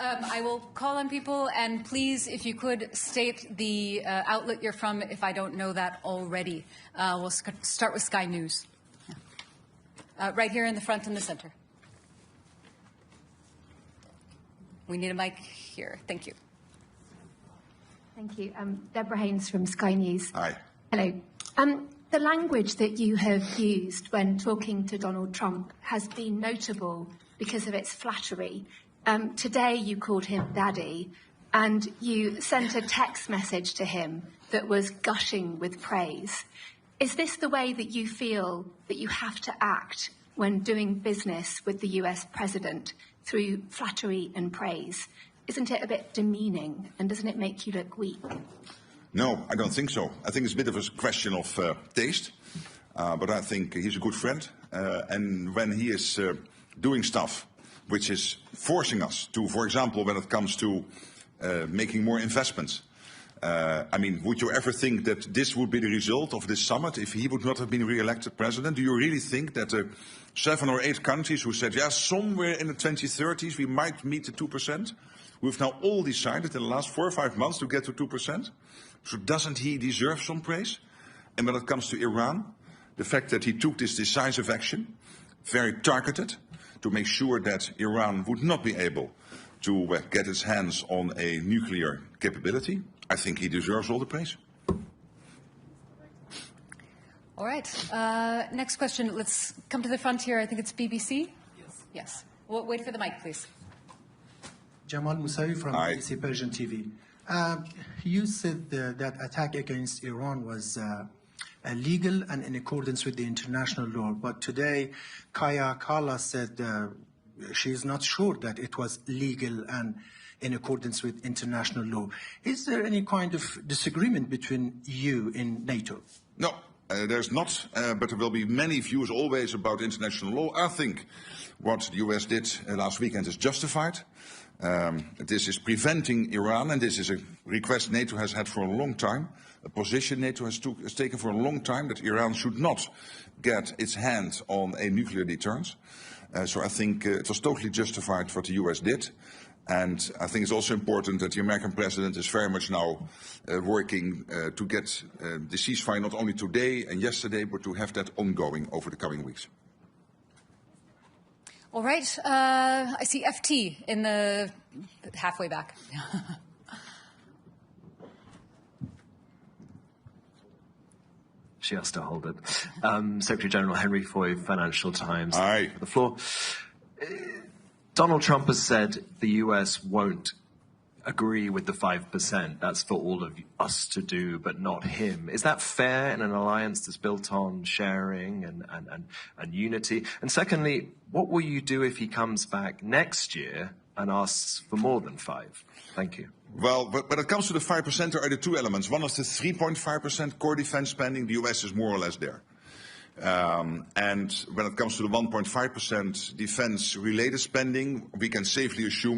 I will call on people, and please, if you could, state the outlet you're from if I don't know that already. We'll start with Sky News. Right here in the front and the center. We need a mic here. Thank you. Thank you. Deborah Haynes from Sky News. Hi. Hello. The language that you have used when talking to Donald Trump has been notable because of its flattery. Today you called him Daddy, and you sent a text message to him that was gushing with praise. Is this the way that you feel that you have to act when doing business with the US president, through flattery and praise? Isn't it a bit demeaning, and doesn't it make you look weak? No, I don't think so. I think it's a bit of a question of taste, but I think he's a good friend, and when he is doing stuff which is forcing us to, for example, when it comes to making more investments, I mean, would you ever think that this would be the result of this summit if he would not have been re-elected president? Do you really think that 7 or 8 countries who said, yeah, somewhere in the 2030s we might meet the 2%, we've now all decided in the last 4 or 5 months to get to 2%? So doesn't he deserve some praise? And when it comes to Iran, the fact that he took this decisive action, very targeted, to make sure that Iran would not be able to get its hands on a nuclear capability, I think he deserves all the praise. All right. Next question. Let's come to the front here. I think it's BBC. Yes. Yes. Well, wait for the mic, please. Jamel Musi from Hi. BBC Persian TV. You said that attack against Iran was illegal and in accordance with the international law. But today, Kaya Kala said she is not sure that it was legal and in accordance with international law. Is there any kind of disagreement between you in NATO? No, there's not, but there will be many views always about international law. I think what the US did last weekend is justified. This is preventing Iran, and this is a request NATO has had for a long time, a position NATO has taken for a long time, that Iran should not get its hand on a nuclear deterrence. So I think it was totally justified what the US did. And I think it's also important that the American president is very much now working to get the ceasefire not only today and yesterday, but to have that ongoing over the coming weeks. All right. I see FT in the halfway back. She has to hold it. Secretary General Henry Foy, Financial Times. Aye. The floor. Donald Trump has said the US won't agree with the 5%. That's for all of us to do, but not him. Is that fair in an alliance that's built on sharing and unity? And secondly, what will you do if he comes back next year and asks for more than 5? Thank you. Well, when it comes to the 5%, there are the 2 elements. One is the 3.5% core defense spending. The US is more or less there. And when it comes to the 1.5% defense-related spending, we can safely assume